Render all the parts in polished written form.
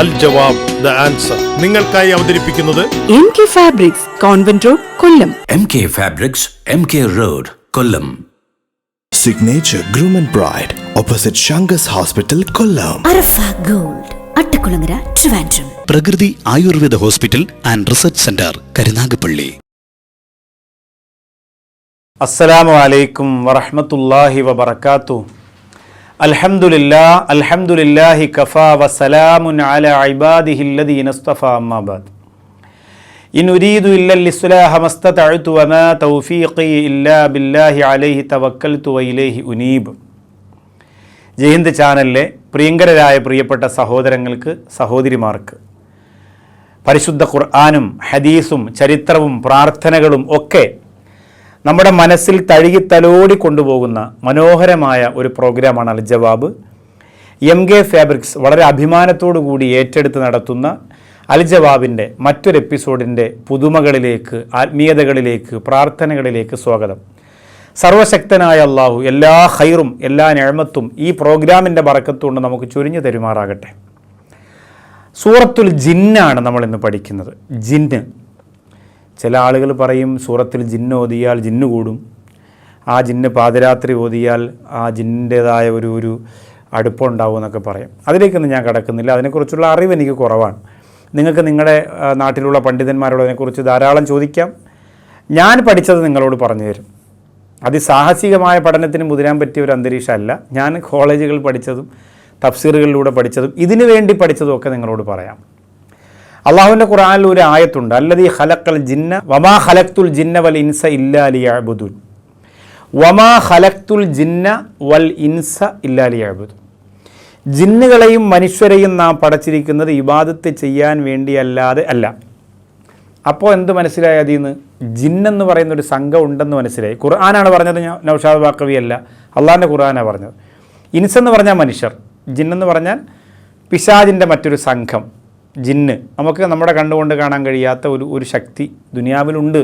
അൽ ജവാബ് the answer നിങ്ങൾക്കായി അവതരിപ്പിക്കുന്നത് MK Fabrics, Convent Road, Kollam. MK Fabrics, MK Road, Kollam. Signature Groom and Bride, opposite Shangas Hospital, Kollam. Arafa gold, Attakulangara, Trivandrum. Prakriti Ayurveda hospital and research centre, Karunagappally. അസ്സലാമു അലൈക്കും വറഹ്മത്തുള്ളാഹി വബറകാതുഹു. അൽഹംദുലില്ലാഹി കഫാ വസലാമുൻ അലാ ഇബാദിഹില്ലദീന ഇസ്തഫാ അമ്മാ ബഅദ്. ഇൻ ഉരീദു ഇല്ലൽ ഇസ്ലാഹ മസ്തതഅതു വമാ തൗഫീഖി ഇല്ലാ ബില്ലാഹി അലൈഹി തവക്കൽതു വഇലൈഹി ഉനീബ്. ജയ്ഹിന്ദ് ചാനലിലെ പ്രിയങ്കരായ പ്രിയപ്പെട്ട സഹോദരങ്ങൾക്ക്, സഹോദരിമാർക്ക് പരിശുദ്ധ ഖുർആനും ഹദീസും ചരിത്രവും പ്രാർത്ഥനകളും ഒക്കെ നമ്മുടെ മനസ്സിൽ തഴുകിത്തലോടി കൊണ്ടുപോകുന്ന മനോഹരമായ ഒരു പ്രോഗ്രാമാണ് അൽ ജവാബ്. MK ഫാബ്രിക്സ് വളരെ അഭിമാനത്തോടു കൂടി ഏറ്റെടുത്ത് നടത്തുന്ന അൽ ജവാബിൻ്റെ മറ്റൊരു എപ്പിസോഡിൻ്റെ പുതുമകളിലേക്ക്, ആത്മീയതകളിലേക്ക്, പ്രാർത്ഥനകളിലേക്ക് സ്വാഗതം. സർവശക്തനായ അള്ളാഹു എല്ലാ ഖൈറും എല്ലാ നിഅമത്തും ഈ പ്രോഗ്രാമിൻ്റെ ബറക്കത്തുകൊണ്ട് നമുക്ക് ചൊരിഞ്ഞു തരുമാറാകട്ടെ. സൂറത്തുൽ ജിന്നാണ് നമ്മളിന്ന് പഠിക്കുന്നത്. ജിന്ന്. ചില ആളുകൾ പറയും സൂറത്തിൽ ജിന്ന് ഓതിയാൽ ജിന്ന് കൂടും, ആ ജിന്ന് പാതിരാത്രി ഓതിയാൽ ആ ജിന്നിൻ്റേതായ ഒരു അടുപ്പമുണ്ടാവും എന്നൊക്കെ പറയും. അതിലേക്കൊന്നും ഞാൻ കടക്കുന്നില്ല. അതിനെക്കുറിച്ചുള്ള അറിവ് എനിക്ക് കുറവാണ്. നിങ്ങൾക്ക് നിങ്ങളുടെ നാട്ടിലുള്ള പണ്ഡിതന്മാരോട് അതിനെക്കുറിച്ച് ധാരാളം ചോദിക്കാം. ഞാൻ പഠിച്ചത് നിങ്ങളോട് പറഞ്ഞു തരും. അതിസാഹസികമായ പഠനത്തിന് മുതിരാൻ പറ്റിയ ഒരു അന്തരീക്ഷമല്ല. ഞാൻ കോളേജുകളിൽ പഠിച്ചതും തഫ്സീറുകളിലൂടെ പഠിച്ചതും ഇതിനു വേണ്ടി പഠിച്ചതും ഒക്കെ നിങ്ങളോട് പറയാം. അള്ളാഹുവിൻ്റെ ഖുർആനിൽ ഒരു ആയത്തുണ്ട്, അല്ലദീ ഖലഖൽ ജിന്ന വമാ ഖലഖ്തുൽ ജിന്ന വൽ ഇൻസ ഇല്ലാ ലിയഅ്ബുദൂൻ. വമാ ഖലഖ്തുൽ ജിന്ന വൽ ഇൻസ ഇല്ലാ ലിയഅ്ബുദൂൻ. ജിന്നുകളെയും മനുഷ്യരെയും നാം പടച്ചിരിക്കുന്നത് ഇബാദത്ത് ചെയ്യാൻ വേണ്ടിയല്ലാതെ അല്ല. അപ്പോൾ എന്ത് മനസ്സിലായി? അതിൽ നിന്ന് ജിന്നെന്ന് പറയുന്നൊരു സംഘം ഉണ്ടെന്ന് മനസ്സിലായി. ഖുർആനാണ് പറഞ്ഞത്, നൗഷാദ് ബാക്കവി അല്ല, അള്ളാഹിൻ്റെ ഖുർആനാണ് പറഞ്ഞത്. ഇൻസെന്ന് പറഞ്ഞാൽ മനുഷ്യർ, ജിന്നെന്ന് പറഞ്ഞാൽ പിശാചിൻ്റെ മറ്റൊരു സംഘം. ജിന്ന് നമുക്ക് നമ്മുടെ കണ്ടുകൊണ്ട് കാണാൻ കഴിയാത്ത ഒരു ശക്തി ദുനിയാവിലുണ്ട്.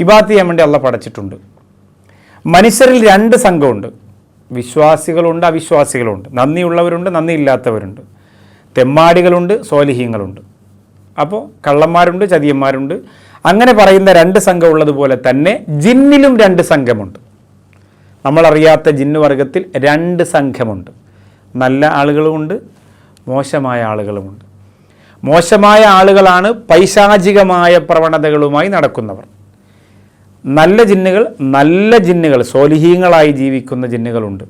ഇബാദത്ത് ചെയ്യാൻ വേണ്ടി അള്ളാഹ് പടച്ചിട്ടുണ്ട്. മനുഷ്യരിൽ രണ്ട് സംഘമുണ്ട്. വിശ്വാസികളുണ്ട്, അവിശ്വാസികളുണ്ട്. നന്ദിയുള്ളവരുണ്ട്, നന്ദിയില്ലാത്തവരുണ്ട്. തെമ്മാടികളുണ്ട്, സ്വാലിഹീങ്ങളുണ്ട്. അപ്പോൾ കള്ളന്മാരുണ്ട്, ചതിയന്മാരുണ്ട്. അങ്ങനെ പറയുന്ന രണ്ട് സംഘം ഉള്ളതുപോലെ തന്നെ ജിന്നിലും രണ്ട് സംഘമുണ്ട്. നമ്മളറിയാത്ത ജിന്ന് വർഗത്തിൽ രണ്ട് സംഘമുണ്ട്. നല്ല ആളുകളുമുണ്ട്, മോശമായ ആളുകളുമുണ്ട്. മോശമായ ആളുകളാണ് പൈശാചികമായ പ്രവണതകളുമായി നടക്കുന്നവർ. നല്ല ജിന്നുകൾ സ്വാലിഹീങ്ങളായി ജീവിക്കുന്ന ജിന്നുകളുണ്ട്.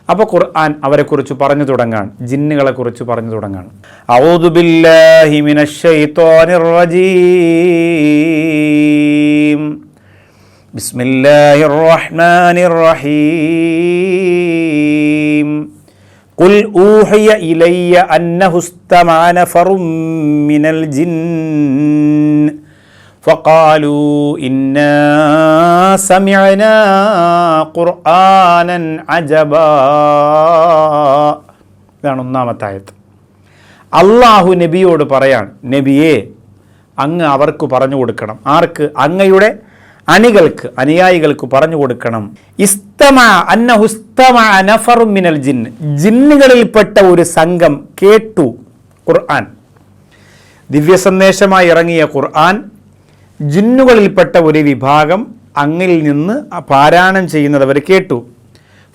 അപ്പോൾ ഖുർആൻ അവരെക്കുറിച്ച് പറഞ്ഞു തുടങ്ങാണ്, ജിന്നുകളെക്കുറിച്ച് പറഞ്ഞു തുടങ്ങാണ്. അഊദു ബില്ലാഹി മിനശ് ശൈത്വാനിർ റജീം. ബിസ്മില്ലാഹിർ റഹ്മാനിർ റഹീം. ഖുൽ ഊഹിയ ഇലയ്യ അന്നഹു ഇസ്തമഅ നഫറും മിനൽ ജിന്ന് ഫഖാലൂ ഇന്നാ സമിഅനാ ഖുർആനൻ അജബാ. ഇതാണ് ഒന്നാമത്തെ ആയത്ത്. അള്ളാഹു നബിയോട് പറയാൻ, നബിയെ അങ്ങ് അവർക്ക് പറഞ്ഞു കൊടുക്കണം. ആർക്ക്? അങ്ങയുടെ അണികൾക്ക്, അനുയായികൾക്ക് പറഞ്ഞു കൊടുക്കണം. മിനൽ ജിന്ന്, ജിന്നുകളിൽപ്പെട്ട ഒരു സംഘം കേട്ടു ഖുർആൻ. ദിവ്യ സന്ദേശമായി ഇറങ്ങിയ ഖുർആൻ ജിന്നുകളിൽപ്പെട്ട ഒരു വിഭാഗം അങ്ങിൽ നിന്ന് പാരായണം ചെയ്യുന്നത് അവർ കേട്ടു.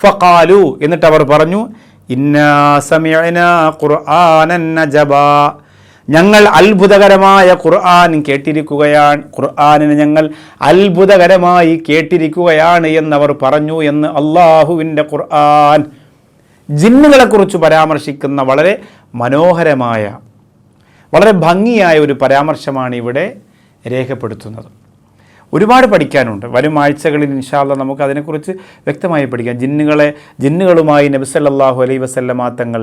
ഫഖാലു, എന്നിട്ട് അവർ പറഞ്ഞു, ഇന്നാ സമിഅനാ ഖുർആനൻ അജബാ, ഞങ്ങൾ അത്ഭുതകരമായ ഖുർആൻ കേട്ടിരിക്കുകയാണ്, ഖുർആനിനെ ഞങ്ങൾ അത്ഭുതകരമായി കേട്ടിരിക്കുകയാണ് എന്നവർ പറഞ്ഞു എന്ന് അള്ളാഹുവിൻ്റെ ഖുർആൻ ജിന്നുകളെക്കുറിച്ച് പരാമർശിക്കുന്ന വളരെ മനോഹരമായ, വളരെ ഭംഗിയായ ഒരു പരാമർശമാണ് ഇവിടെ രേഖപ്പെടുത്തുന്നത്. ഒരുപാട് പഠിക്കാനുണ്ട്. വരും ആഴ്ചകളിൽ ഇൻഷാ അല്ലാഹ് നമുക്ക് അതിനെക്കുറിച്ച് വ്യക്തമായി പഠിക്കാം. ജിന്നുകളുമായി നബി സല്ലല്ലാഹു അലൈഹി വസല്ലമ തങ്ങൾ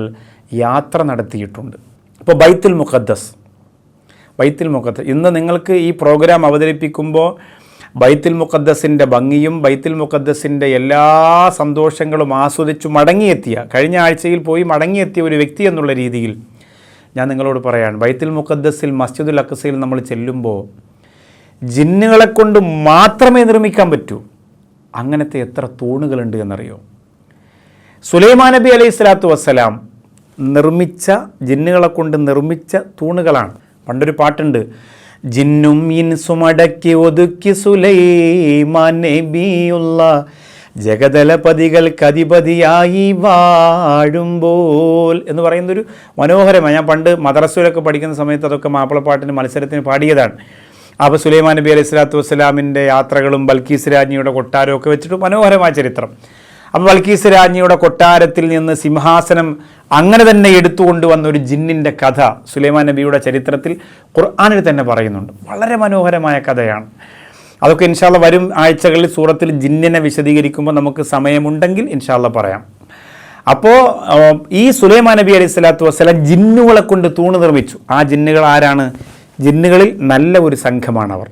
യാത്ര നടത്തിയിട്ടുണ്ട്. ഇപ്പോൾ ബൈത്തുൽ മുഖദ്ദസ് ഇന്ന് നിങ്ങൾക്ക് ഈ പ്രോഗ്രാം അവതരിപ്പിക്കുമ്പോൾ ബൈത്തുൽ മുഖദ്ദസിൻ്റെ ഭംഗിയും ബൈത്തുൽ മുഖദ്ദസിൻ്റെ എല്ലാ സന്തോഷങ്ങളും ആസ്വദിച്ചു മടങ്ങിയെത്തിയ, കഴിഞ്ഞ ആഴ്ചയിൽ പോയി മടങ്ങിയെത്തിയ ഒരു വ്യക്തി എന്നുള്ള രീതിയിൽ ഞാൻ നിങ്ങളോട് പറയാണ്, ബൈത്തുൽ മുഖദ്ദസിൽ മസ്ജിദുൽ അഖ്സയിൽ നമ്മൾ ചെല്ലുമ്പോൾ ജിന്നുകളെ കൊണ്ട് മാത്രമേ നിർമ്മിക്കാൻ പറ്റൂ. അങ്ങനത്തെ എത്ര തൂണുകളുണ്ട് എന്നറിയോ? സുലൈമാൻ നബി അലൈഹി സ്വലാത്തു വസ്സലാം നിർമ്മിച്ച, ജിന്നുകളെ കൊണ്ട് നിർമ്മിച്ച തൂണുകളാണ്. പണ്ടൊരു പാട്ടുണ്ട്, ജിന്നും ഇൻസും അടക്കി ഒതുക്കി സുലൈമാൻ നബിയുള്ള ജഗതലപതികൾക്കധിപതിയായി വാഴുമ്പോൾ എന്ന് പറയുന്നൊരു മനോഹരമാണ്. ഞാൻ പണ്ട് മദ്രസയിലൊക്കെ പഠിക്കുന്ന സമയത്ത് അതൊക്കെ മാപ്പിളപ്പാട്ടിന് മത്സരത്തിന് പാടിയതാണ്. അപ്പോൾ സുലൈമാൻ നബി അലൈഹി സ്വലാത്തു വസ്സലാമിൻ്റെ യാത്രകളും ബൽക്കീസ് രാജ്ഞിയുടെ കൊട്ടാരവും ഒക്കെ വെച്ചിട്ട് മനോഹരമായ ചരിത്രം. അപ്പോൾ ബൽക്കീസ് രാജ്ഞിയുടെ കൊട്ടാരത്തിൽ നിന്ന് സിംഹാസനം അങ്ങനെ തന്നെ എടുത്തുകൊണ്ടുവന്ന ഒരു ജിന്നിൻ്റെ കഥ സുലൈമാൻ നബിയുടെ ചരിത്രത്തിൽ ഖുർആനിൽ തന്നെ പറയുന്നുണ്ട്. വളരെ മനോഹരമായ കഥയാണ്. അതൊക്കെ ഇൻഷാ അല്ലാഹ് വരും ആഴ്ചകളിൽ സൂറത്തിൽ ജിന്നിനെ വിശദീകരിക്കുമ്പോൾ നമുക്ക് സമയമുണ്ടെങ്കിൽ ഇൻഷാ അല്ലാഹ് പറയാം. അപ്പോൾ ഈ സുലൈമാൻ നബി അലൈഹി സ്വലാത്തു വസ്സലാം ജിന്നുകളെ കൊണ്ട് തൂണ് നിർമ്മിച്ചു. ആ ജിന്നുകൾ ആരാണ്? ജിന്നുകളിൽ നല്ല ഒരു സംഘമാണ് അവർ,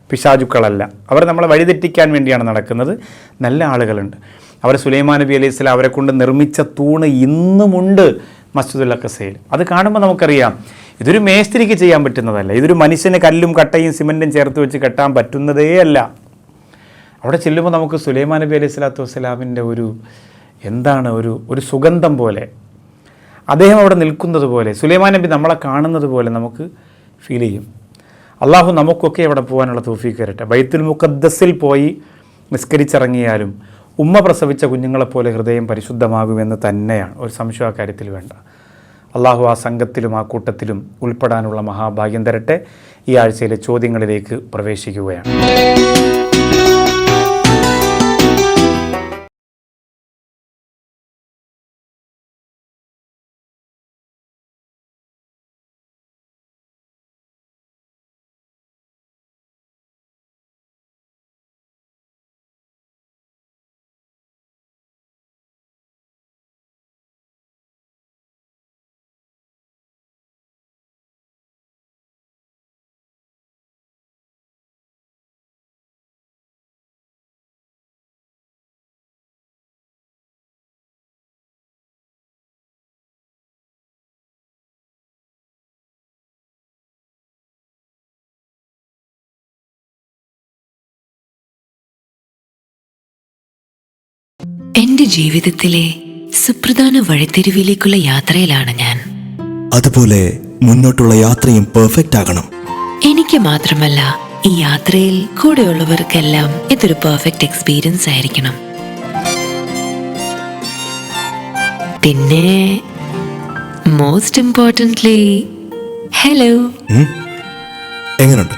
പിശാചുക്കളല്ല. അവർ നമ്മളെ വഴിതെറ്റിക്കാൻ വേണ്ടിയാണ് നടക്കുന്നത്. നല്ല ആളുകളുണ്ട്. അവർ സുലൈമാൻ നബി അലൈഹി സ്വലാം അവരെ കൊണ്ട് നിർമ്മിച്ച തൂണ് ഇന്നുമുണ്ട് മസ്ജിദുൽ അഖ്സയിൽ. അത് കാണുമ്പോൾ നമുക്കറിയാം ഇതൊരു മേസ്ത്രിക്ക് ചെയ്യാൻ പറ്റുന്നതല്ല. ഇതൊരു മനുഷ്യന് കല്ലും കട്ടയും സിമൻറ്റും ചേർത്ത് വെച്ച് കെട്ടാൻ പറ്റുന്നതേ അല്ല. അവിടെ ചെല്ലുമ്പോൾ നമുക്ക് സുലൈമാൻ നബി അലൈഹി സ്വലാത്തു വസ്സലാമിൻ്റെ ഒരു സുഗന്ധം പോലെ, അദ്ദേഹം അവിടെ നിൽക്കുന്നത് പോലെ, സുലൈമാൻ നബി നമ്മളെ കാണുന്നത് പോലെ നമുക്ക് ഫീൽ ചെയ്യും. അള്ളാഹു നമുക്കൊക്കെ അവിടെ പോകാനുള്ള തൗഫീഖ് തരട്ടെ. ബൈത്തുൽ മുഖദ്ദസിൽ പോയി നിസ്കരിച്ചിറങ്ങിയാലും ഉമ്മ പ്രസവിച്ച കുഞ്ഞുങ്ങളെപ്പോലെ ഹൃദയം പരിശുദ്ധമാകുമെന്ന് തന്നെയാണ്, ഒരു സംശയം ആ കാര്യത്തിൽ വേണ്ട. അള്ളാഹു ആ സംഘത്തിലും ആ കൂട്ടത്തിലും ഉൾപ്പെടാനുള്ള മഹാഭാഗ്യം തരട്ടെ. ഈ ആഴ്ചയിലെ ചോദ്യങ്ങളിലേക്ക് പ്രവേശിക്കുകയാണ്. എന്റെ ജീവിതത്തിലെ സുപ്രധാന വഴിത്തിരിവിലേക്കുള്ള യാത്രയിലാണ് ഞാൻ. അതുപോലെ മുന്നോട്ടുള്ള യാത്രയും പെർഫെക്റ്റ് ആകണം. എനിക്ക് മാത്രമല്ല, ഈ യാത്രയിൽ കൂടെയുള്ളവർക്കെല്ലാം ഇതൊരു പെർഫെക്റ്റ് എക്സ്പീരിയൻസ് ആയിരിക്കണം. പിന്നെ മോസ്റ്റ് ഇമ്പോർട്ടൻ്റ്ലി ഹലോ. എങ്ങനെയുണ്ട്?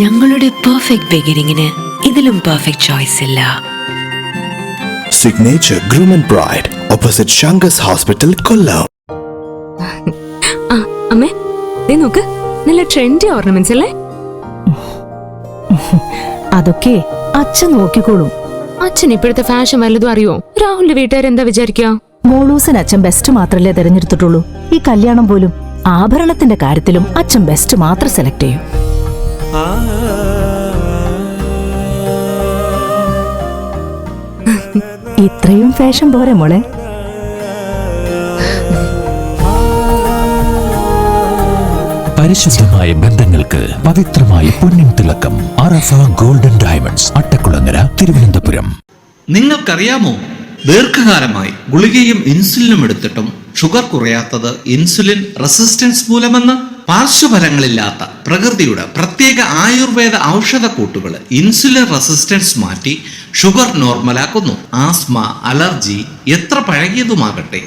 ഞങ്ങളുടെ പെർഫെക്റ്റ് ബിഗിനിങ്ങിന് ഇതിലും പെർഫെക്റ്റ് ചോയ്സ് ഇല്ല. Signature groom and bride opposite Sankers hospital, Kollam. അമ്മേ നോക്ക്, നല്ല ട്രെൻഡി ഓർണമെന്റ്സ് അല്ലേ? അതൊക്കെ അച്ഛൻ നോക്കിക്കോളും. അച്ഛൻ ഇപ്പോഴത്തെ ഫാഷൻ വല്ലതും അറിയോ? രാഹുലിന്റെ വീട്ടുകാർ എന്താ വിചാരിക്കുക? മോളൂസിന് അച്ഛൻ ബെസ്റ്റ് മാത്രല്ലേ തെരഞ്ഞെടുത്തിട്ടുള്ളൂ. ഈ കല്യാണം പോലും ആഭരണത്തിന്റെ കാര്യത്തിലും അച്ഛൻ ബെസ്റ്റ് മാത്രം സെലക്ട് ചെയ്യും. ഇത്രയും ഫാഷൻ പോരെ മോളെ? പരിശുദ്ധമായ ബന്ധങ്ങൾക്ക് പവിത്രമായ പൊന്നിൻ തിളക്കം. അറഫ ഗോൾഡൻ ഡയമണ്ട്സ്, അട്ടക്കുളങ്ങര, തിരുവനന്തപുരം. നിങ്ങൾക്കറിയാമോ, ദീർഘകാലമായി ഗുളികയും ഇൻസുലിനും എടുത്തിട്ടും ഷുഗർ കുറയാത്തത് ഇൻസുലിൻ റെസിസ്റ്റൻസ് മൂലമെന്ന്? പാർശ്വഫലങ്ങളില്ലാത്ത പ്രകൃതിയുടെ പ്രത്യേക ആയുർവേദ ഔഷധക്കൂട്ടുകൾ ഇൻസുലിൻ റെസിസ്റ്റൻസ് മാറ്റി ഷുഗർ നോർമലാക്കുന്നു. ആസ്മ, അലർജി എത്ര പഴകിയതുമാകട്ടെ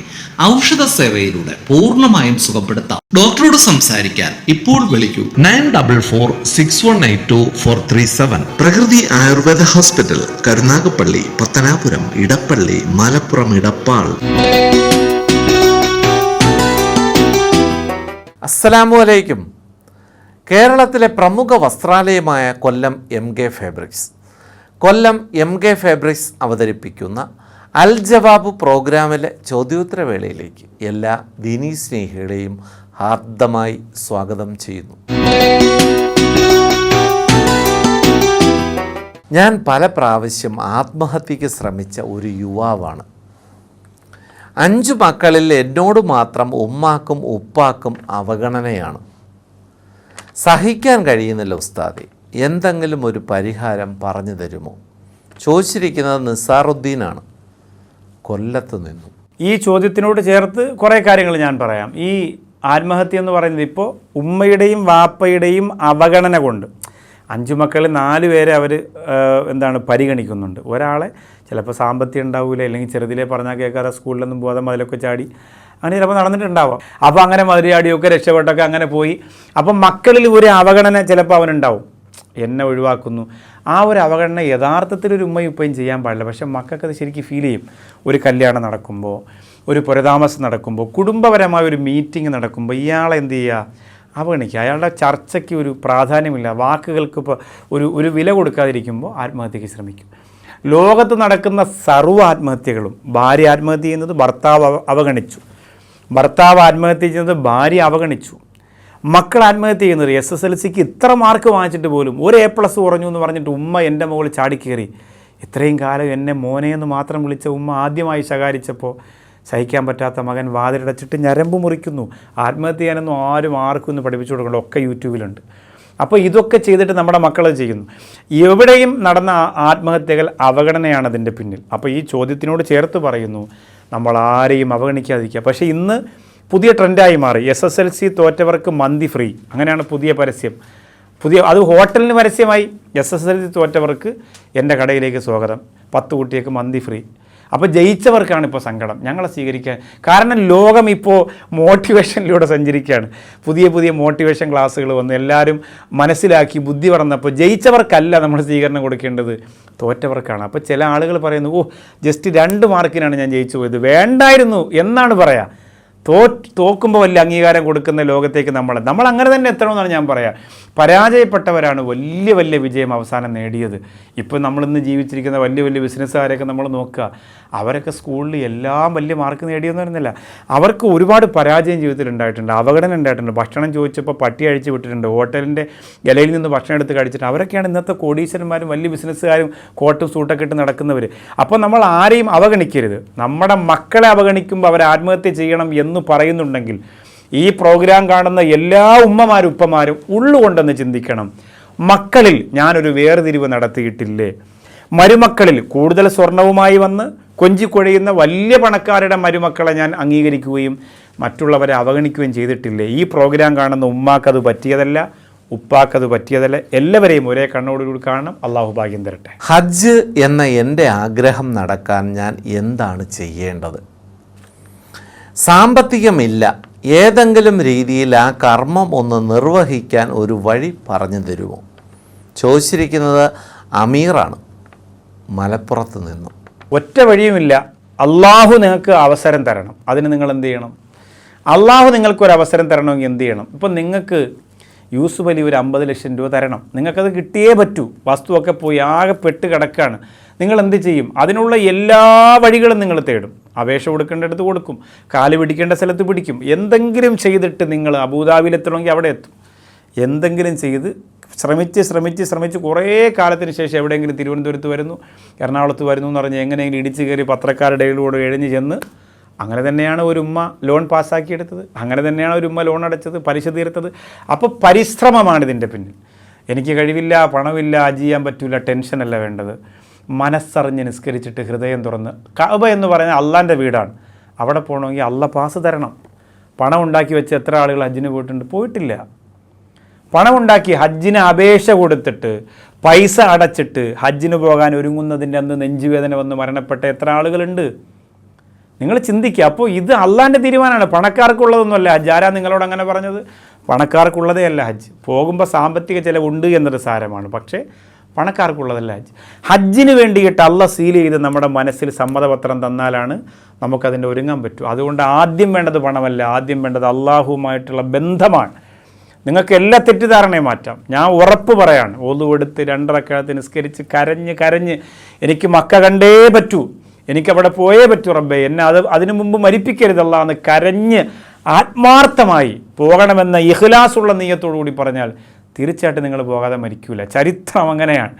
ഔഷധ സേവയിലൂടെ പൂർണ്ണമായും സുഖപ്പെടുത്താം. ഡോക്ടറോട് സംസാരിക്കാൻ ഇപ്പോൾ വിളിക്കൂ 9446182437. പ്രകൃതി ആയുർവേദ ഹോസ്പിറ്റൽ, കരുനാഗപ്പള്ളി, പത്തനാപുരം, ഇടപ്പള്ളി, മലപ്പുറം ഇടപ്പാൾ. അസ്സലാമു അലൈക്കും. കേരളത്തിലെ പ്രമുഖ വസ്ത്രാലയമായ കൊല്ലം MK ഫാബ്രിക്സ്. കൊല്ലം MK ഫാബ്രിക്സ് അവതരിപ്പിക്കുന്ന അൽ ജവാബ് പ്രോഗ്രാമിലെ ചോദ്യോത്തരവേളയിലേക്ക് എല്ലാ ദീനീ സ്നേഹികളെയും ഹാർദമായി സ്വാഗതം ചെയ്യുന്നു. ഞാൻ പല പ്രാവശ്യം ആത്മഹത്യക്ക് ശ്രമിച്ച ഒരു യുവാവാണ്. 5 മക്കളിൽ എന്നോട് മാത്രം ഉമ്മാക്കും ഉപ്പാക്കും അവഗണനയാണ്. സഹിക്കാൻ കഴിയുന്നില്ല ഉസ്താദെ, എന്തെങ്കിലും ഒരു പരിഹാരം പറഞ്ഞു തരുമോ? ചോദിച്ചിരിക്കുന്നത് നിസാറുദ്ദീനാണ്, കൊല്ലത്ത് നിന്നും. ഈ ചോദ്യത്തിനോട് ചേർത്ത് കുറേ കാര്യങ്ങൾ ഞാൻ പറയാം. ഈ ആത്മഹത്യ എന്ന് പറയുന്നത് ഇപ്പോൾ ഉമ്മയുടെയും വാപ്പയുടെയും അവഗണന കൊണ്ട് 5 മക്കളിൽ 4 പേരെ അവർ പരിഗണിക്കുന്നുണ്ട്. ഒരാളെ ചിലപ്പോൾ സാമ്പത്തികം ഉണ്ടാവില്ല, അല്ലെങ്കിൽ ചെറുതിലേ പറഞ്ഞാൽ കേൾക്കാതെ സ്കൂളിലൊന്നും പോകാതെ മതിലൊക്കെ ചാടി അങ്ങനെ ചിലപ്പോൾ നടന്നിട്ടുണ്ടാവാം. അപ്പോൾ അങ്ങനെ മതിലാടിയൊക്കെ രക്ഷപ്പെട്ടൊക്കെ അങ്ങനെ പോയി. അപ്പം മക്കളിൽ ഒരു അവഗണന ചിലപ്പോൾ അവനുണ്ടാവും, എന്നെ ഒഴിവാക്കുന്നു. ആ ഒരു അവഗണന യഥാർത്ഥത്തിൽ ഒരു ഉമ്മയും ഉപ്പയും ചെയ്യാൻ പാടില്ല. പക്ഷേ മക്കൾക്ക് അത് ശരിക്കും ഫീൽ ചെയ്യും. ഒരു കല്യാണം നടക്കുമ്പോൾ, ഒരു പുരതാമസം നടക്കുമ്പോൾ, കുടുംബപരമായ ഒരു മീറ്റിംഗ് നടക്കുമ്പോൾ ഇയാളെ എന്ത് ചെയ്യുക, അവഗണിക്കുക. അയാളുടെ ചർച്ചയ്ക്ക് ഒരു പ്രാധാന്യമില്ല, വാക്കുകൾക്ക് ഇപ്പോൾ ഒരു വില കൊടുക്കാതിരിക്കുമ്പോൾ ആത്മഹത്യയ്ക്ക് ശ്രമിക്കും. ലോകത്ത് നടക്കുന്ന സർവ്വ ആത്മഹത്യകളും, ഭാര്യ ആത്മഹത്യ ചെയ്യുന്നത് ഭർത്താവ് അവഗണിച്ചു, ഭർത്താവ് ആത്മഹത്യ ചെയ്യുന്നത് ഭാര്യ അവഗണിച്ചു, മക്കൾ ആത്മഹത്യ ചെയ്യുന്നത് SSLCക്ക് ഇത്ര മാർക്ക് വാങ്ങിച്ചിട്ട് പോലും ഒരു A+ കുറഞ്ഞു എന്ന് പറഞ്ഞിട്ട് ഉമ്മ എൻ്റെ മുകളിൽ ചാടിക്കയറി. ഇത്രയും കാലം എന്നെ മോനെയെന്ന് മാത്രം വിളിച്ച ഉമ്മ ആദ്യമായി ശകാരിച്ചപ്പോൾ സഹിക്കാൻ പറ്റാത്ത മകൻ വാതിലടച്ചിട്ട് ഞരമ്പ് മുറിക്കുന്നു. ആത്മഹത്യ ചെയ്യാനൊന്നും ആർക്കും ഒന്ന് പഠിപ്പിച്ചു കൊടുക്കണ്ട, ഒക്കെ യൂട്യൂബിലുണ്ട്. അപ്പോൾ ഇതൊക്കെ ചെയ്തിട്ട് നമ്മുടെ മക്കൾ ചെയ്യുന്നു. എവിടെയും നടന്ന ആത്മഹത്യകൾ അവഗണനയാണ് അതിൻ്റെ പിന്നിൽ. അപ്പോൾ ഈ ചോദ്യത്തിനോട് ചേർത്ത് പറയുന്നു, നമ്മൾ ആരെയും അവഗണിക്കാതിരിക്കുക. പക്ഷേ ഇന്ന് പുതിയ ട്രെൻഡായി മാറി. SSLC തോറ്റവർക്ക് മന്തി ഫ്രീ, അങ്ങനെയാണ് പുതിയ പരസ്യം. അത് ഹോട്ടലിന് പരസ്യമായി. SSLC തോറ്റവർക്ക് എൻ്റെ കടയിലേക്ക് സ്വാഗതം, 10 കുട്ടികൾക്ക് മന്തി ഫ്രീ. അപ്പോൾ ജയിച്ചവർക്കാണ് ഇപ്പോൾ സങ്കടം, ഞങ്ങളെ സ്വീകരിക്കാൻ. കാരണം ലോകം ഇപ്പോൾ മോട്ടിവേഷനിലൂടെ സഞ്ചരിക്കുകയാണ്. പുതിയ മോട്ടിവേഷൻ ക്ലാസ്സുകൾ വന്ന് എല്ലാവരും മനസ്സിലാക്കി ബുദ്ധി പറഞ്ഞപ്പോൾ ജയിച്ചവർക്കല്ല നമ്മൾ സ്വീകരണം കൊടുക്കേണ്ടത്, തോറ്റവർക്കാണ്. അപ്പോൾ ചില ആളുകൾ പറയുന്നു, ജസ്റ്റ് 2 മാർക്കിനാണ് ഞാൻ ജയിച്ചു പോയത്, വേണ്ടായിരുന്നു എന്നാണ് പറയുക. തോക്കുമ്പോൾ വലിയ അംഗീകാരം കൊടുക്കുന്ന ലോകത്തേക്ക് നമ്മൾ അങ്ങനെ തന്നെ എത്തണമെന്നാണ് ഞാൻ പറയാം. പരാജയപ്പെട്ടവരാണ് വലിയ വിജയം അവസാനം നേടിയത്. ഇപ്പോൾ നമ്മളിന്ന് ജീവിച്ചിരിക്കുന്ന വലിയ ബിസിനസ്സുകാരെയൊക്കെ നമ്മൾ നോക്കുക, അവരൊക്കെ സ്കൂളിൽ എല്ലാം വലിയ മാർക്ക് നേടിയെന്ന് പറയുന്നില്ല. അവർക്ക് ഒരുപാട് പരാജയം ജീവിതത്തിൽ ഉണ്ടായിട്ടുണ്ട്, അവഗണന ഉണ്ടായിട്ടുണ്ട്. ഭക്ഷണം ചോദിച്ചപ്പോൾ പട്ടി അഴിച്ച് വിട്ടിട്ടുണ്ട്, ഹോട്ടലിൻ്റെ ഇലയിൽ നിന്ന് ഭക്ഷണം എടുത്ത് കഴിച്ചിട്ട്. അവരൊക്കെയാണ് ഇന്നത്തെ കോടീശ്വരന്മാരും വലിയ ബിസിനസ്സുകാരും കോട്ടും സൂട്ടൊക്കെ ഇട്ട് നടക്കുന്നവർ. അപ്പോൾ നമ്മൾ ആരെയും അവഗണിക്കരുത്. നമ്മുടെ മക്കളെ അവഗണിക്കുമ്പോൾ അവർ ആത്മഹത്യ ചെയ്യണം എന്ന് പറയുന്നുണ്ടെങ്കിൽ ഈ പ്രോഗ്രാം കാണുന്ന എല്ലാ ഉമ്മമാരും ഉപ്പമാരും ഉള്ളുകൊണ്ടെന്ന് ചിന്തിക്കണം, മക്കളിൽ ഞാനൊരു വേർതിരിവ് നടത്തിയിട്ടില്ലേ? മരുമക്കളിൽ കൂടുതൽ സ്വർണവുമായി വന്ന് കൊഞ്ചിക്കൊഴയുന്ന വലിയ പണക്കാരുടെ മരുമക്കളെ ഞാൻ അംഗീകരിക്കുകയും മറ്റുള്ളവരെ അവഗണിക്കുകയും ചെയ്തിട്ടില്ലേ? ഈ പ്രോഗ്രാം കാണുന്ന ഉമ്മാക്കത് പറ്റിയതല്ല, ഉപ്പാക്കത് പറ്റിയതല്ല. എല്ലാവരെയും ഒരേ കണ്ണോടുകൂടി കാണണം. അള്ളാഹു ഭാഗ്യം തരട്ടെ. ഹജ്ജ് എന്ന എൻ്റെ ആഗ്രഹം നടക്കാൻ ഞാൻ എന്താണ് ചെയ്യേണ്ടത്? സാമ്പത്തികമില്ല, ഏതെങ്കിലും രീതിയിൽ ആ കർമ്മം ഒന്ന് നിർവഹിക്കാൻ ഒരു വഴി പറഞ്ഞു തരുമോ? ചോദിച്ചിരിക്കുന്നത് അമീറാണ്, മലപ്പുറത്ത് നിന്നും. ഒറ്റ വഴിയുമില്ല, അള്ളാഹു നിങ്ങൾക്ക് അവസരം തരണം. അതിന് നിങ്ങൾ എന്ത് ചെയ്യണം? അള്ളാഹു നിങ്ങൾക്കൊരു അവസരം തരണമെങ്കിൽ എന്ത് ചെയ്യണം? ഇപ്പം നിങ്ങൾക്ക് യൂസുഫ് അലി ഒരു 50 ലക്ഷം രൂപ തരണം, നിങ്ങൾക്കത് കിട്ടിയേ പറ്റൂ. വസ്തുവൊക്കെ പോയി ആകെ പെട്ട് കിടക്കുകയാണ്. നിങ്ങൾ എന്ത് ചെയ്യും? അതിനുള്ള എല്ലാ വഴികളും നിങ്ങൾ തേടും. അപേക്ഷ കൊടുക്കേണ്ടടുത്ത് കൊടുക്കും, കാല് പിടിക്കേണ്ട സ്ഥലത്ത് പിടിക്കും. എന്തെങ്കിലും ചെയ്തിട്ട് നിങ്ങൾ അബുദാബിയിലെത്തണമെങ്കിൽ അവിടെ എത്തും. എന്തെങ്കിലും ചെയ്ത് ശ്രമിച്ച് കുറേ കാലത്തിന് ശേഷം എവിടെയെങ്കിലും തിരുവനന്തപുരത്ത് വരുന്നു, എറണാകുളത്ത് വരുന്നു എന്ന് പറഞ്ഞ് എങ്ങനെയെങ്കിലും ഇടിച്ച് കയറി പത്രക്കാരുടെ ഇടയിലൂടെ എഴഞ്ഞ് ചെന്ന്. അങ്ങനെ തന്നെയാണ് ഒരു ഉമ്മ ലോൺ പാസ്സാക്കിയെടുത്തത്, അങ്ങനെ തന്നെയാണ് ഒരു ഉമ്മ ലോൺ അടച്ചത്, പലിശ തീർത്തത്. അപ്പോൾ പരിശ്രമമാണ് ഇതിൻ്റെ പിന്നിൽ. എനിക്ക് കഴിവില്ല, പണമില്ല, ചെയ്യാൻ പറ്റില്ല, ടെൻഷനല്ല വേണ്ടത്. മനസ്സറിഞ്ഞ് നിസ്കരിച്ചിട്ട് ഹൃദയം തുറന്ന്, കഅബ എന്ന് പറയുന്നത് അള്ളാൻ്റെ വീടാണ്, അവിടെ പോകണമെങ്കിൽ അള്ള പാസ് തരണം. പണം ഉണ്ടാക്കി വെച്ച് എത്ര ആളുകൾ ഹജ്ജിന് പോയിട്ടില്ല. പണമുണ്ടാക്കി ഹജ്ജിന് അപേക്ഷ കൊടുത്തിട്ട് പൈസ അടച്ചിട്ട് ഹജ്ജിന് പോകാൻ ഒരുങ്ങുന്നതിൻ്റെ അന്ന് നെഞ്ചുവേദന വന്ന് മരണപ്പെട്ട എത്ര ആളുകളുണ്ട്? നിങ്ങൾ ചിന്തിക്കുക. അപ്പോൾ ഇത് അള്ളാൻ്റെ തീരുമാനമാണ്, പണക്കാർക്കുള്ളതൊന്നുമല്ല ഹജ്ജ്. ആരാ നിങ്ങളോട് അങ്ങനെ പറഞ്ഞത്? പണക്കാർക്കുള്ളതേ അല്ല ഹജ്ജ്. പോകുമ്പോൾ സാമ്പത്തിക ചിലവുണ്ട് എന്നത് സാരമാണ്, പക്ഷേ പണക്കാർക്കുള്ളതല്ല ഹജ്ജ്. ഹജ്ജിന് വേണ്ടിയിട്ട് അള്ള സീൽ ചെയ്ത് നമ്മുടെ മനസ്സിൽ സമ്മതപത്രം തന്നാലാണ് നമുക്കതിൻ്റെ ഒരുങ്ങാൻ പറ്റൂ. അതുകൊണ്ട് ആദ്യം വേണ്ടത് പണമല്ല, ആദ്യം വേണ്ടത് അള്ളാഹുവുമായിട്ടുള്ള ബന്ധമാണ്. നിങ്ങൾക്ക് എല്ലാ തെറ്റിദ്ധാരണയും മാറ്റാം. ഞാൻ ഉറപ്പ് പറയാണ്, ഒളു എടുത്ത് 2 റക്അത്ത് നിസ്കരിച്ച് കരഞ്ഞ് എനിക്ക് മക്ക കണ്ടേ പറ്റൂ, എനിക്കവിടെ പോയേ പറ്റൂ റബ്ബേ, എന്നെ അതിനു മുമ്പ് മരിപ്പിക്കരുതല്ല എന്ന് കരഞ്ഞ് ആത്മാർത്ഥമായി പോകണമെന്ന ഇഖ്ലാസുള്ള നീയത്തോടു കൂടി പറഞ്ഞാൽ തീർച്ചയായിട്ടും നിങ്ങൾ പോകാതെ മരിക്കൂല. ചരിത്രം അങ്ങനെയാണ്.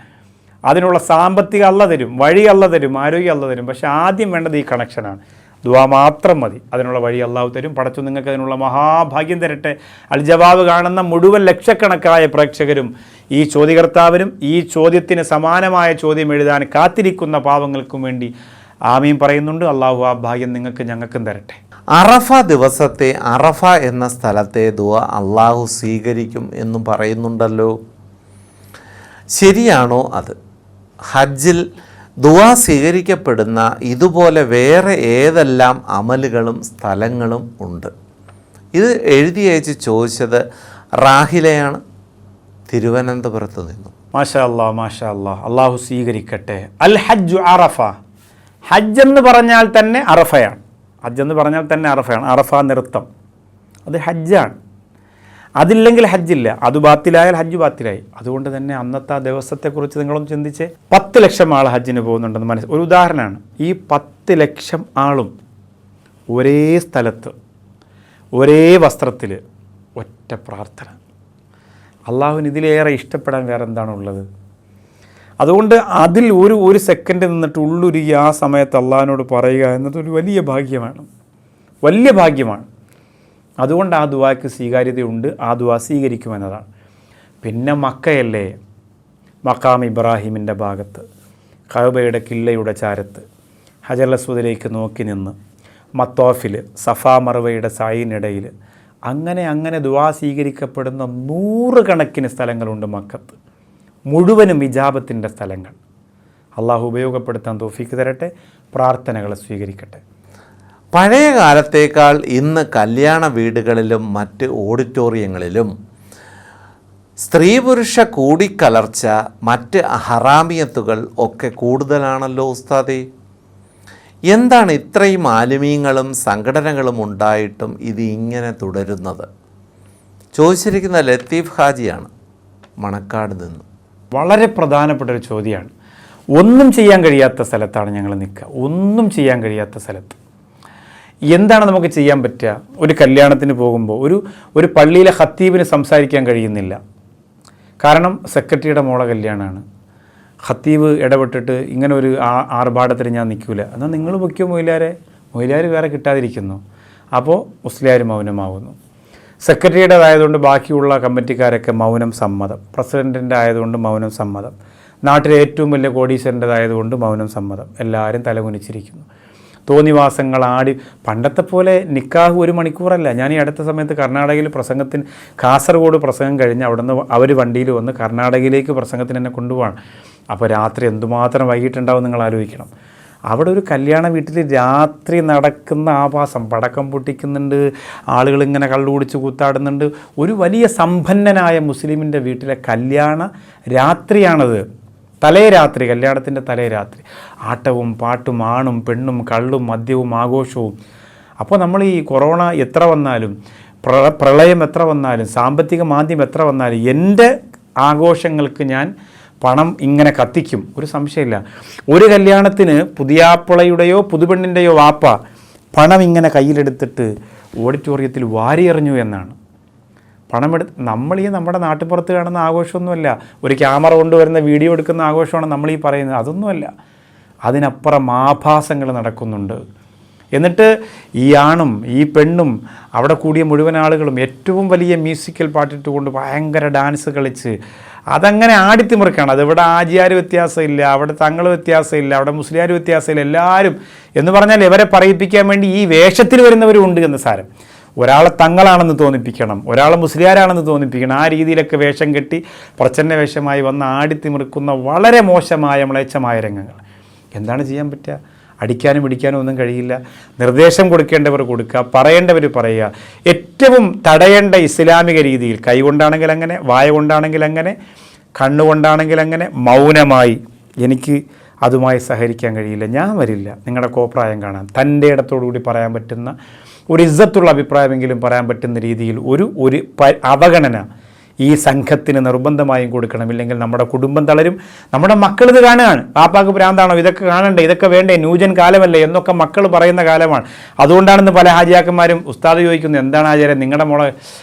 അതിനുള്ള സാമ്പത്തിക അള്ള തരും, വഴി അള്ള തരും, ആരോഗ്യം അള്ള തരും. പക്ഷേ ആദ്യം വേണ്ടത് ഈ കണക്ഷനാണ്. ദുആ മാത്രം മതി, അതിനുള്ള വഴി അള്ളാഹു തരും. പടച്ചു നിങ്ങൾക്ക് അതിനുള്ള മഹാഭാഗ്യം തരട്ടെ. അൽ ജവാബ് കാണുന്ന മുഴുവൻ ലക്ഷക്കണക്കായ പ്രേക്ഷകരും ഈ ചോദ്യകർത്താവിനും ഈ ചോദ്യത്തിന് സമാനമായ ചോദ്യം എഴുതാൻ കാത്തിരിക്കുന്ന പാവങ്ങൾക്കും വേണ്ടി ആമീൻ പറയുന്നുണ്ട്. അള്ളാഹു ആ ഭാഗ്യം നിങ്ങൾക്ക് ഞങ്ങൾക്കും തരട്ടെ. അറഫ ദിവസത്തെ അറഫ എന്ന സ്ഥലത്തെ ദുആ അള്ളാഹു സ്വീകരിക്കും എന്നും പറയുന്നുണ്ടല്ലോ. ശരിയാണോ അത്? ഹജ്ജിൽ ദുആ സ്വീകരിക്കപ്പെടുന്ന ഇതുപോലെ വേറെ ഏതെല്ലാം അമലുകളും സ്ഥലങ്ങളും ഉണ്ട്? ഇത് എഴുതി അയച്ച് ചോദിച്ചത് റാഹിലയാണ്, തിരുവനന്തപുരത്ത് നിന്നും. മാഷാ അല്ലാഹ്, മാഷാ അല്ലാഹ്, അള്ളാഹു സ്വീകരിക്കട്ടെ. അൽ ഹജ്ജു അറഫ. ഹജ്ജ് എന്ന് പറഞ്ഞാൽ തന്നെ അറഫയാണ്. ഹജ്ജ് എന്ന് പറഞ്ഞാൽ തന്നെ അറഫയാണ്. അറഫ നൃത്തം, അത് ഹജ്ജാണ്. അതില്ലെങ്കിൽ ഹജ്ജില്ല. അത് ബാത്തിലായാൽ ഹജ്ജ് ബാത്തിലായി. അതുകൊണ്ട് തന്നെ അന്നത്തെ ആ ദിവസത്തെക്കുറിച്ച് നിങ്ങളൊന്ന് ചിന്തിച്ചേ. 10 ലക്ഷം ആൾ ഹജ്ജിന് പോകുന്നുണ്ടെന്ന് ഒരു ഉദാഹരണമാണ്. ഈ 10 ലക്ഷം ആളും ഒരേ സ്ഥലത്ത് ഒരേ വസ്ത്രത്തിൽ ഒറ്റ പ്രാർത്ഥന. അള്ളാഹുവിന് ഇതിലേറെ ഇഷ്ടപ്പെടാൻ വേറെ എന്താണുള്ളത്? അതുകൊണ്ട് അതിൽ ഒരു സെക്കൻഡ് നിന്നിട്ട് ഉള്ളുരുകി ആ സമയത്ത് അള്ളാഹിനോട് പറയുക എന്നതൊരു വലിയ ഭാഗ്യമാണ്, വലിയ ഭാഗ്യമാണ്. അതുകൊണ്ട് ആ ദുആക്ക് സ്വീകാര്യതയുണ്ട്, ആ ദുആ സ്വീകരിക്കുമെന്നതാണ്. പിന്നെ മക്കയല്ലേ, മഖാം ഇബ്രാഹിമിൻ്റെ ഭാഗത്ത്, കഅബയുടെ കില്ലയുടെ ചാരത്ത്, ഹജറുൽ അസ്വദിലേക്ക് നോക്കി നിന്ന്, മത്തോഫിൽ, സഫാ മർവയുടെ സായിനിടയിൽ, അങ്ങനെ ദുആ സ്വീകരിക്കപ്പെടുന്ന 100 കണക്കിന് സ്ഥലങ്ങളുണ്ട് മക്കത്ത്. മുഴുവനും ഇജാബത്തിൻ്റെ സ്ഥലങ്ങൾ. അള്ളാഹു ഉപയോഗപ്പെടുത്താൻ തൗഫീക്ക് തരട്ടെ, പ്രാർത്ഥനകളെ സ്വീകരിക്കട്ടെ. പഴയ കാലത്തേക്കാൾ ഇന്ന് കല്യാണ വീടുകളിലും മറ്റ് ഓഡിറ്റോറിയങ്ങളിലും സ്ത്രീ പുരുഷ കൂടിക്കലർച്ച, മറ്റ് ഹറാമിയത്തുകൾ ഒക്കെ കൂടുതലാണല്ലോ ഉസ്താദേ. എന്താണ് ഇത്രയും ആലിമീങ്ങളും സംഘടനകളും ഉണ്ടായിട്ടും ഇത് ഇങ്ങനെ തുടരുന്നത്? ചോദിച്ചിരിക്കുന്ന ലത്തീഫ് ഹാജിയാണ്, മണക്കാട് നിന്ന്. വളരെ പ്രധാനപ്പെട്ട ഒരു ചോദ്യമാണ്. ഒന്നും ചെയ്യാൻ കഴിയാത്ത സ്ഥലത്താണ് ഞങ്ങൾ നിൽക്കുക, ഒന്നും ചെയ്യാൻ കഴിയാത്ത സ്ഥലത്ത്. എന്താണ് നമുക്ക് ചെയ്യാൻ പറ്റുക? ഒരു കല്യാണത്തിന് പോകുമ്പോൾ ഒരു പള്ളിയിലെ ഖത്തീബിന് സംസാരിക്കാൻ കഴിയുന്നില്ല. കാരണം സെക്രട്ടറിയുടെ മോളെ കല്യാണമാണ്. ഖത്തീബ് ഇടപെട്ടിട്ട് ഇങ്ങനെ ഒരു ആർഭാടത്തിന് ഞാൻ നിൽക്കില്ല. എന്നാൽ നിങ്ങൾ വയ്ക്കുമോ മൊയിലാർ വേറെ കിട്ടാതിരിക്കുന്നു. അപ്പോൾ മുസ്ലിയാർ മൗനമാവുന്നു. സെക്രട്ടറിയുടേതായതുകൊണ്ട് ബാക്കിയുള്ള കമ്മിറ്റിക്കാരൊക്കെ മൗനം സമ്മതം, പ്രസിഡൻറ്റിൻ്റെ ആയതുകൊണ്ട് മൗനം സമ്മതം, നാട്ടിലെ ഏറ്റവും വലിയ കോടീശ്വരൻ്റേതായതുകൊണ്ട് മൗനം സമ്മതം. എല്ലാവരും തലകുനിച്ചിരിക്കുന്നു. തോന്നിവാസങ്ങൾ ആടി. പണ്ടത്തെ പോലെ നിക്കാഹ് 1 മണിക്കൂറല്ല. ഞാൻ ഈ അടുത്ത സമയത്ത് കർണാടകയിൽ പ്രസംഗത്തിന്, കാസർഗോഡ് പ്രസംഗം കഴിഞ്ഞ് അവിടുന്ന് അവർ വണ്ടിയിൽ വന്ന് കർണാടകയിലേക്ക് പ്രസംഗത്തിന് എന്നെ കൊണ്ടുപോവാണ്. അപ്പോൾ രാത്രി എന്തുമാത്രം വൈകിട്ടുണ്ടാവും നിങ്ങൾ ആലോചിക്കണം. അവിടെ ഒരു കല്യാണ വീട്ടിൽ രാത്രി നടക്കുന്ന ആഭാസം, പടക്കം പൊട്ടിക്കുന്നുണ്ട്, ആളുകളിങ്ങനെ കള്ളുകുടിച്ച് കൂത്താടുന്നുണ്ട്. ഒരു വലിയ സമ്പന്നനായ മുസ്ലിമിൻ്റെ വീട്ടിലെ കല്യാണ രാത്രിയാണത്. തലേ രാത്രി, കല്യാണത്തിൻ്റെ തലേ രാത്രി. ആട്ടവും പാട്ടും, ആണും പെണ്ണും, കള്ളും മദ്യവും ആഘോഷവും. അപ്പോൾ നമ്മൾ ഈ കൊറോണ എത്ര വന്നാലും, പ്രളയം എത്ര വന്നാലും, സാമ്പത്തിക മാന്ദ്യം എത്ര വന്നാലും എൻ്റെ ആഘോഷങ്ങൾക്ക് ഞാൻ പണം ഇങ്ങനെ കത്തിക്കും, ഒരു സംശയമില്ല. ഒരു കല്യാണത്തിന് പുതിയാപ്പിളയുടെയോ പുതുപെണ്ണിൻ്റെയോ വാപ്പ പണം ഇങ്ങനെ കയ്യിലെടുത്തിട്ട് ഓഡിറ്റോറിയത്തിൽ വാരിയെറിഞ്ഞു എന്നാണ്. പണമെടുത്ത് നമ്മളീ നമ്മുടെ നാട്ടിൻപുറത്ത് കാണുന്ന ആഘോഷമൊന്നുമല്ല. ഒരു ക്യാമറ കൊണ്ടുവരുന്ന വീഡിയോ എടുക്കുന്ന ആഘോഷമാണ് നമ്മളീ പറയുന്നത്. അതൊന്നുമല്ല. അതിനപ്പുറം ആഭാസങ്ങൾ നടക്കുന്നുണ്ട്. എന്നിട്ട് ഈ ആണും ഈ പെണ്ണും അവിടെ കൂടിയ മുഴുവൻ ആളുകളും ഏറ്റവും വലിയ മ്യൂസിക്കൽ പാട്ടിട്ടുകൊണ്ട് ഭയങ്കര ഡാൻസ് കളിച്ച് അതങ്ങനെ ആടിത്തിമിറുക്കാണ്. അതിവിടെ ആജിയാർ വ്യത്യാസമില്ല, അവിടെ തങ്ങൾ വ്യത്യാസമില്ല, അവിടെ മുസ്ലിയാർ വ്യത്യാസമില്ല, എല്ലാവരും എന്ന് പറഞ്ഞാൽ ഇവരെ പറയിപ്പിക്കാൻ വേണ്ടി ഈ വേഷത്തിൽ വരുന്നവരും ഉണ്ട് എന്ന് സാരം. ഒരാളെ തങ്ങളാണെന്ന് തോന്നിപ്പിക്കണം, ഒരാളെ മുസ്ലിയാരാണെന്ന് തോന്നിപ്പിക്കണം. ആ രീതിയിലൊക്കെ വേഷം കെട്ടി പ്രച്ഛന്ന വേഷമായി വന്ന് ആടിത്തിമിറുക്കുന്ന വളരെ മോശമായ മ്ലേച്ഛമായ രംഗങ്ങൾ. എന്താണ് ചെയ്യാൻ പറ്റുക? അടിക്കാനും പിടിക്കാനും ഒന്നും കഴിയില്ല. നിർദ്ദേശം കൊടുക്കേണ്ടവർ കൊടുക്കുക, പറയേണ്ടവർ പറയുക. ഏറ്റവും തടയേണ്ട ഇസ്ലാമിക രീതിയിൽ, കൈകൊണ്ടാണെങ്കിൽ അങ്ങനെ, വായ കൊണ്ടാണെങ്കിൽ അങ്ങനെ, കണ്ണുകൊണ്ടാണെങ്കിൽ അങ്ങനെ, മൗനമായി എനിക്ക് അതുമായി സഹകരിക്കാൻ കഴിയില്ല, ഞാൻ വരില്ല, നിങ്ങളുടെ കോപ്രായം കാണാൻ, തൻ്റെ ഇടത്തോടുകൂടി പറയാൻ പറ്റുന്ന ഒരു ഇസ്സത്തുള്ള അഭിപ്രായമെങ്കിലും പറയാൻ പറ്റുന്ന രീതിയിൽ ഒരു അവഗണന ഈ സംഘത്തിന് നിർബന്ധമായും കൊടുക്കണം. ഇല്ലെങ്കിൽ നമ്മുടെ കുടുംബം തളരും. നമ്മുടെ മക്കളിത് കാണുകയാണ്. പാപ്പാക്ക് ഭ്രാന്താണോ, ഇതൊക്കെ കാണണ്ടേ, ഇതൊക്കെ വേണ്ടേ, ന്യൂജൻ കാലമല്ലേ എന്നൊക്കെ മക്കൾ പറയുന്ന കാലമാണ്. അതുകൊണ്ടാണെന്ന് പല ഹാജിയാക്കന്മാരും ഉസ്താദ് ചോദിക്കുന്നു, എന്താണ് ആചാരം നിങ്ങളുടെ മോളെ,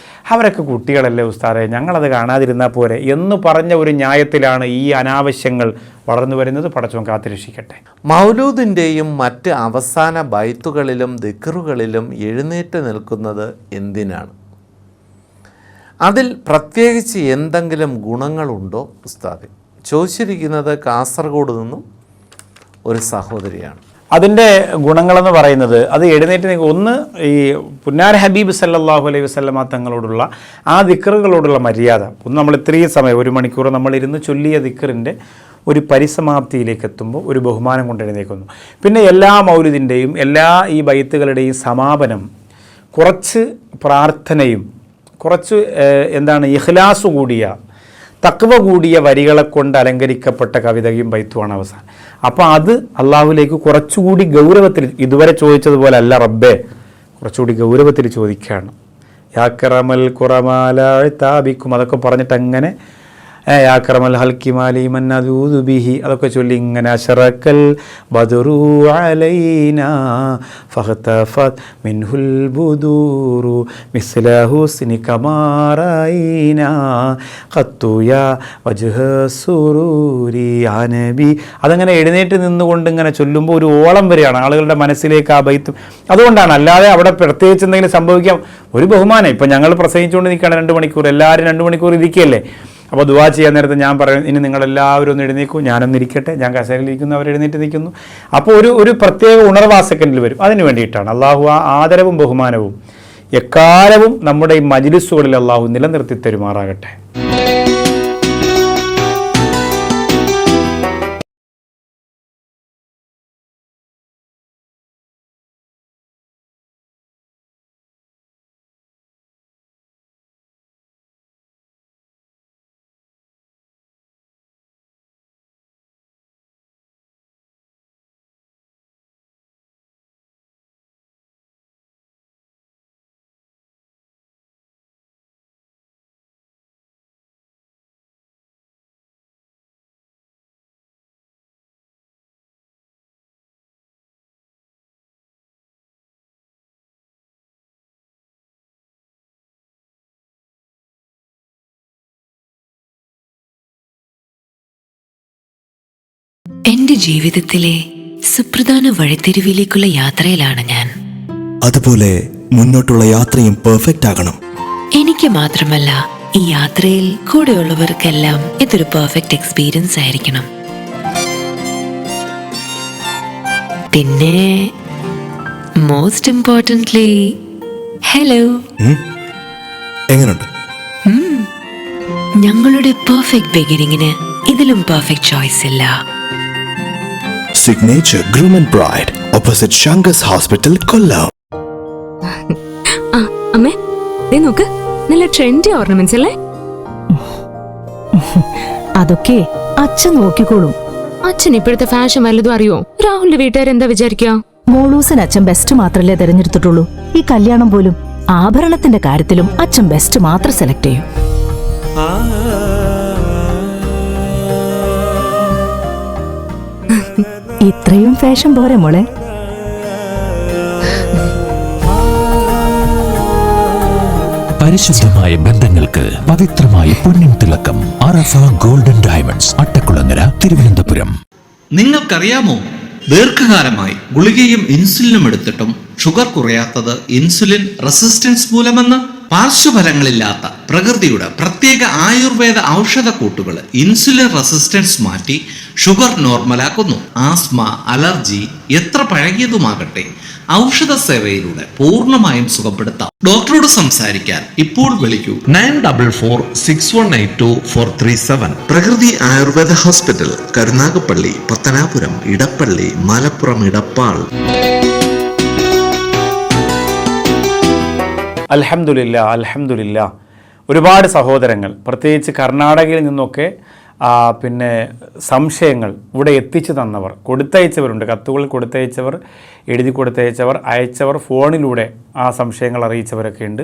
അവരൊക്കെ കുട്ടികളല്ലേ ഉസ്താദെ, ഞങ്ങളത് കാണാതിരുന്നാൽ പോരെ എന്ന് പറഞ്ഞ ഒരു ന്യായത്തിലാണ് ഈ അനാവശ്യങ്ങൾ വളർന്നു വരുന്നത്. പടച്ചോൻ കാത്തിരക്ഷിക്കട്ടെ. മൗലൂദിൻ്റെയും മറ്റ് അവസാന ബൈത്തുകളിലും ദിക്റുകളിലും എഴുന്നേറ്റ് നിൽക്കുന്നത് എന്തിനാണ്? അതിൽ പ്രത്യേകിച്ച് എന്തെങ്കിലും ഗുണങ്ങളുണ്ടോ ഉസ്താദെ? ചോദിച്ചിരിക്കുന്നത് കാസർഗോഡ് നിന്നും ഒരു സഹോദരിയാണ്. അതിൻ്റെ ഗുണങ്ങളെന്ന് പറയുന്നത്, അത് എഴുന്നേറ്റ് ഒന്ന് ഈ പുന്നാര ഹബീബ് സല്ലല്ലാഹു അലൈഹി വസല്ലമ തങ്ങളോടുള്ള ആ ദിക്റുകളോടുള്ള മര്യാദ. ഒന്ന് നമ്മൾ ഇത്രയും സമയം 1 മണിക്കൂർ നമ്മളിരുന്ന് ചൊല്ലിയ ദിക്റിൻ്റെ ഒരു പരിസമാപ്തിയിലേക്ക് എത്തുമ്പോൾ ഒരു ബഹുമാനം കൊണ്ട് എഴുന്നേക്കുന്നു. പിന്നെ എല്ലാ മൗലിദിൻ്റെയും എല്ലാ ഈ ബൈത്തുകളുടെയും സമാപനം കുറച്ച് പ്രാർത്ഥനയും കുറച്ച് ഇഖ്ലാസ് കൂടിയ തഖ്വ കൂടിയ വരികളെ കൊണ്ട് അലങ്കരിക്കപ്പെട്ട കവിതയും ബൈത്തുമാണ് അവസാനം. അപ്പോൾ അത് അള്ളാഹുലേക്ക് കുറച്ചുകൂടി ഗൗരവത്തിൽ, ഇതുവരെ ചോദിച്ചതുപോലെ അല്ല റബ്ബേ, കുറച്ചുകൂടി ഗൗരവത്തിൽ ചോദിക്കുകയാണ്. യാക്കറമൽ കുറമാലാബിക്കും അതൊക്കെ പറഞ്ഞിട്ട് അങ്ങനെ യാക്കറമൽ ഹൽക്കിമാലി മന്നദൂദു ബിഹി അതൊക്കെ ചൊല്ലി ഇങ്ങനെ അശറക്കൽ ബദറു അലൈനാ ഫഖതഫത് മിൻഹുൽ ബുദൂറു മിസ്ല ഹുസ്നി കമാറൈനാ ഖത്തുയാ വജ്ഹ സുറൂരി യാ നബി. അതങ്ങനെ എഴുന്നേറ്റ് നിന്നുകൊണ്ട് ഇങ്ങനെ ചൊല്ലുമ്പോൾ ഒരു ഓളം വരികയാണ് ആളുകളുടെ മനസ്സിലേക്ക് ആ ബൈത്ത്. അതുകൊണ്ടാണ്, അല്ലാതെ അവിടെ പ്രത്യേകിച്ച് എന്തെങ്കിലും സംഭവിക്കാം. ഒരു ബഹുമാനം. ഇപ്പം ഞങ്ങൾ പ്രസംഗിച്ചുകൊണ്ട് നിൽക്കുകയാണ് 2 മണിക്കൂർ, എല്ലാവരും 2 മണിക്കൂർ ഇരിക്കുകയല്ലേ. അപ്പോൾ ദുആ ചെയ്യാൻ നേരത്തെ ഞാൻ പറയും, ഇനി നിങ്ങളെല്ലാവരും ഒന്ന് എഴുന്നേക്കൂ, ഞാനൊന്നിരിക്കട്ടെ, ഞാൻ കസേരയിലിരിക്കുന്നു, അവർ എഴുന്നേറ്റ് നിൽക്കുന്നു. അപ്പോൾ ഒരു പ്രത്യേക ഉണർവ് ആ സെക്കൻഡിൽ വരും. അതിന് വേണ്ടിയിട്ടാണ് അള്ളാഹു ആ ആദരവും ബഹുമാനവും എക്കാലവും നമ്മുടെ ഈ മജ്ലിസുകളിൽ അള്ളാഹു നിലനിർത്തി തരുമാറാകട്ടെ. എന്റെ ജീവിതത്തിലെ സുപ്രധാന വഴിത്തിരിവിലേക്കുള്ള യാത്രയിലാണ് ഞാൻ. അതുപോലെ മുന്നോട്ടുള്ള യാത്രയും പെർഫെക്റ്റ് ആകണം. എനിക്ക് മാത്രമല്ല, ഈ യാത്രയിൽ കൂടെയുള്ളവർക്കെല്ലാം ഇതൊരു പെർഫെക്റ്റ് എക്സ്പീരിയൻസ് ആയിരിക്കണം. പിന്നെ മോസ്റ്റ് ഇമ്പോർട്ടന്റ്ലി ഹലോ, എങ്ങനെയുണ്ട് ഞങ്ങളുടെ പെർഫെക്റ്റ് ബിഗിനിങ്ങിന് ഇതിലും പെർഫെക്റ്റ് ചോയ്സ് ഇല്ല. Signature groom and bride opposite Sankers hospital, Kollam. അമ്മേ നോക്ക്, നല്ല ട്രെൻഡി ഓർണമെന്റ്സ് അല്ലേ? അതൊക്കെ അച്ഛൻ നോക്കിക്കോളും. അച്ഛൻ ഇപ്പോഴത്തെ ഫാഷൻ വല്ലതും അറിയോ? രാഹുലിന്റെ വീട്ടുകാരെന്താ വിചാരിക്കുക? മോളൂസിന് അച്ഛൻ ബെസ്റ്റ് മാത്രല്ലേ തെരഞ്ഞെടുത്തിട്ടുള്ളൂ. ഈ കല്യാണം പോലും ആഭരണത്തിന്റെ കാര്യത്തിലും അച്ഛൻ ബെസ്റ്റ് മാത്രം സെലക്ട് ചെയ്യും. ഇത്രയും ഫാഷൻ പോരെ മോളെ? പരിശുദ്ധമായ ബന്ധങ്ങൾക്ക് പവിത്രമായ പൊന്നിൻ തിളക്കം. അറഫ ഗോൾഡൻ ഡയമണ്ട്സ്, അട്ടക്കുളങ്ങര, തിരുവനന്തപുരം. നിങ്ങൾക്കറിയാമോ, ദീർഘകാലമായി ഗുളികയും ഇൻസുലിനും എടുത്തിട്ടും ഷുഗർ കുറയാത്തത് ഇൻസുലിൻ റെസിസ്റ്റൻസ് മൂലമെന്ന്? പാർശ്വഫലങ്ങളില്ലാത്ത പ്രകൃതിയുടെ പ്രത്യേക ആയുർവേദ ഔഷധക്കൂട്ടുകൾ ഇൻസുലിൻ റെസിസ്റ്റൻസ് മാറ്റി ഷുഗർ നോർമലാക്കുന്നു. ആസ്മ, അലർജി എത്ര പഴകിയതുമാകട്ടെ ഔഷധ സേവയിലൂടെ പൂർണ്ണമായും സുഖപ്പെടുത്താം. ഡോക്ടറോട് സംസാരിക്കാൻ ഇപ്പോൾ വിളിക്കൂ 9446182437. പ്രകൃതി ആയുർവേദ ഹോസ്പിറ്റൽ, കരുനാഗപ്പള്ളി, പത്തനാപുരം, ഇടപ്പള്ളി, മലപ്പുറം, ഇടപ്പാൾ. അൽഹംദുലില്ലാ. ഒരുപാട് സഹോദരങ്ങൾ, പ്രത്യേകിച്ച് കർണാടകയിൽ നിന്നൊക്കെ പിന്നെ സംശയങ്ങൾ ഇവിടെ എത്തിച്ചു തന്നവർ, കൊടുത്തയച്ചവരുണ്ട്. കത്തുകൾ കൊടുത്തയച്ചവർ, എഴുതി കൊടുത്തയച്ചവർ, അയച്ചവർ, ഫോണിലൂടെ ആ സംശയങ്ങൾ അറിയിച്ചവരൊക്കെ ഉണ്ട്.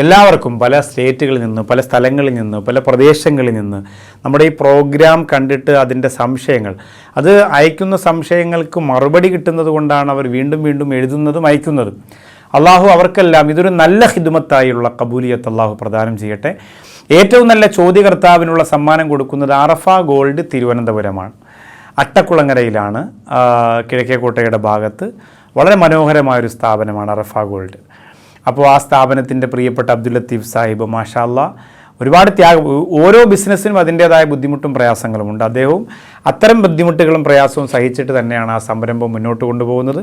എല്ലാവർക്കും പല സ്റ്റേറ്റുകളിൽ നിന്ന്, പല സ്ഥലങ്ങളിൽ നിന്ന്, പല പ്രദേശങ്ങളിൽ നിന്ന് നമ്മുടെ ഈ പ്രോഗ്രാം കണ്ടിട്ട് അതിൻ്റെ സംശയങ്ങൾ, അത് അയക്കുന്ന സംശയങ്ങൾക്ക് മറുപടി കിട്ടുന്നത് കൊണ്ടാണ് അവർ വീണ്ടും വീണ്ടും എഴുതുന്നതും അയക്കുന്നതും. അള്ളാഹു അവർക്കെല്ലാം ഇതൊരു നല്ല ഹിദ്മത്തായുള്ള കബൂലിയത്ത് അള്ളാഹു പ്രദാനം ചെയ്യട്ടെ. ഏറ്റവും നല്ല ചോദ്യകർത്താവിനുള്ള സമ്മാനം കൊടുക്കുന്നത് അറഫ ഗോൾഡ് തിരുവനന്തപുരമാണ്. അട്ടക്കുളങ്ങരയിലാണ്, കിഴക്കേക്കോട്ടയുടെ ഭാഗത്ത്. വളരെ മനോഹരമായൊരു സ്ഥാപനമാണ് അറഫ ഗോൾഡ്. അപ്പോൾ ആ സ്ഥാപനത്തിൻ്റെ പ്രിയപ്പെട്ട അബ്ദുൽ ലത്തീഫ് സാഹിബ്, മാഷാ അല്ലാ, ഒരുപാട് ത്യാഗം, ഓരോ ബിസിനസ്സിനും അതിൻ്റേതായ ബുദ്ധിമുട്ടും പ്രയാസങ്ങളുമുണ്ട്. അദ്ദേഹവും അത്തരം ബുദ്ധിമുട്ടുകളും പ്രയാസവും സഹിച്ചിട്ട് തന്നെയാണ് ആ സംരംഭം മുന്നോട്ട് കൊണ്ടുപോകുന്നത്.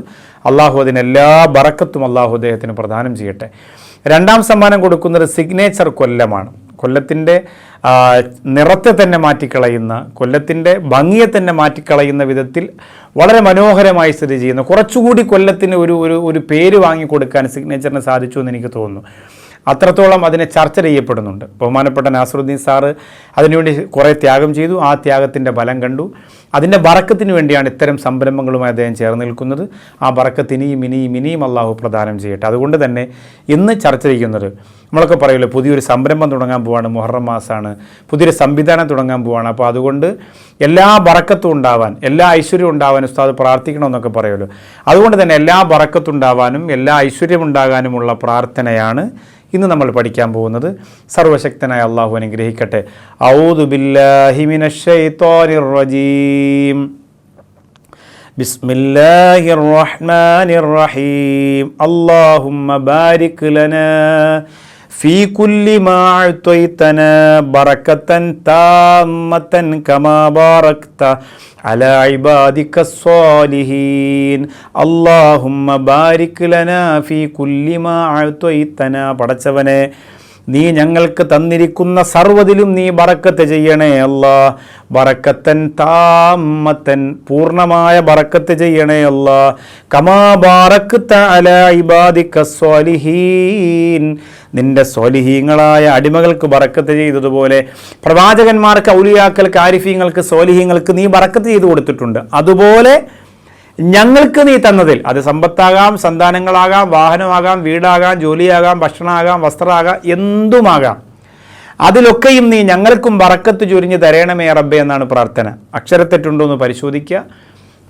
അള്ളാഹു അതിനെല്ലാ ബറക്കത്തും അള്ളാഹു അദ്ദേഹത്തിന് പ്രദാനം ചെയ്യട്ടെ. രണ്ടാം സമ്മാനം കൊടുക്കുന്നത് സിഗ്നേച്ചർ കൊല്ലമാണ്. കൊല്ലത്തിൻ്റെ നിറത്തെ തന്നെ മാറ്റിക്കളയുന്ന, കൊല്ലത്തിൻ്റെ ഭംഗിയെ തന്നെ മാറ്റിക്കളയുന്ന വിധത്തിൽ വളരെ മനോഹരമായി സ്ഥിതി ചെയ്യുന്ന, കുറച്ചുകൂടി കൊല്ലത്തിന് ഒരു പേര് വാങ്ങിക്കൊടുക്കാൻ സിഗ്നേച്ചറിന് സാധിച്ചു എന്ന് എനിക്ക് തോന്നുന്നു. അത്രത്തോളം അതിനെ ചർച്ച ചെയ്യപ്പെടുന്നുണ്ട്. ബഹുമാനപ്പെട്ട നാസറുദ്ദീൻ സാറ് അതിനുവേണ്ടി കുറേ ത്യാഗം ചെയ്തു. ആ ത്യാഗത്തിൻ്റെ ഫലം കണ്ടു. അതിൻ്റെ ബറക്കത്തിന് വേണ്ടിയാണ് ഇത്തരം സംരംഭങ്ങളുമായി അദ്ദേഹം ചേർന്ന് നിൽക്കുന്നത്. ആ ബറക്കത്ത് ഇനിയും അള്ളാഹു പ്രദാനം ചെയ്യട്ടെ. അതുകൊണ്ട് തന്നെ ഇന്ന് ചർച്ച ചെയ്യുന്നത്, നമ്മളൊക്കെ പറയുമല്ലോ പുതിയൊരു സംരംഭം തുടങ്ങാൻ പോവാണ്, മുഹറം മാസമാണ്, പുതിയൊരു സംവിധാനം തുടങ്ങാൻ പോവാണ്. അപ്പോൾ അതുകൊണ്ട് എല്ലാ ബറക്കത്തും ഉണ്ടാവാൻ, എല്ലാ ഐശ്വര്യവും ഉണ്ടാവാൻ ഉസ്താദ് പ്രാർത്ഥിക്കണമെന്നൊക്കെ പറയുമല്ലോ. അതുകൊണ്ട് തന്നെ എല്ലാ ബറക്കത്തും ഉണ്ടാവാനും എല്ലാ ഐശ്വര്യം ഉണ്ടാകാനുമുള്ള പ്രാർത്ഥനയാണ് ഇന്ന് നമ്മൾ പഠിക്കാൻ പോകുന്നത്. സർവശക്തനായ അള്ളാഹു അനുഗ്രഹിക്കട്ടെ. ഔദു ബില്ലാഹി മിനശ് ശൈത്വാനിർ റജീം. ബിസ്മില്ലാഹിർ റഹ്മാനിർ റഹീം. അല്ലാഹുമ്മ ബാരിക് ലനാ ഫീ കുല്ലി മാ അഅ്തൈതനാ ബറകതൻ താമ്മതൻ കമാ ബാറക്ത അലാ ഇബാദിക സ്വാലിഹീൻ. അല്ലാഹുമ്മ ബാരിക് ലനാ ഫീ കുല്ലി മാ അഅ്തൈതനാ. പടച്ചവനെ, നീ ഞങ്ങൾക്ക് തന്നിരിക്കുന്ന സർവ്വതിലും നീ ബറക്കത്ത് ചെയ്യണേ അല്ലാ. ബറക്കത്തൻ താമ്മത്തൻ, പൂർണ്ണമായ ബറക്കത്ത് ചെയ്യണേ അല്ലാ. കമാ ബാറക്ത അലാ ഇബാദിക സ്വാലിഹീൻ, നിന്റെ സ്വാലിഹീങ്ങളായ അടിമകൾക്ക് ബറക്കത്ത് ചെയ്തതുപോലെ പ്രവാചകന്മാർക്ക്, ഔലിയാക്കൾക്ക്, ആരിഫീങ്ങൾക്ക്, സ്വാലിഹീങ്ങൾക്ക് നീ ബറക്കത്ത് ചെയ്തു കൊടുത്തിട്ടുണ്ട്. അതുപോലെ ഞങ്ങൾക്ക് നീ തന്നതിൽ, അത് സമ്പത്താകാം, സന്താനങ്ങളാകാം, വാഹനമാകാം, വീടാകാം, ജോലിയാകാം, ഭക്ഷണമാകാം, വസ്ത്രമാകാം, എന്തുമാകാം, അതിലൊക്കെയും നീ ഞങ്ങൾക്കും ബറക്കത്ത് ചൊരിഞ്ഞ് തരണമേ റബ്ബേ എന്നാണ് പ്രാർത്ഥന. അക്ഷരത്തെറ്റുണ്ടോ എന്ന് പരിശോധിക്കുക.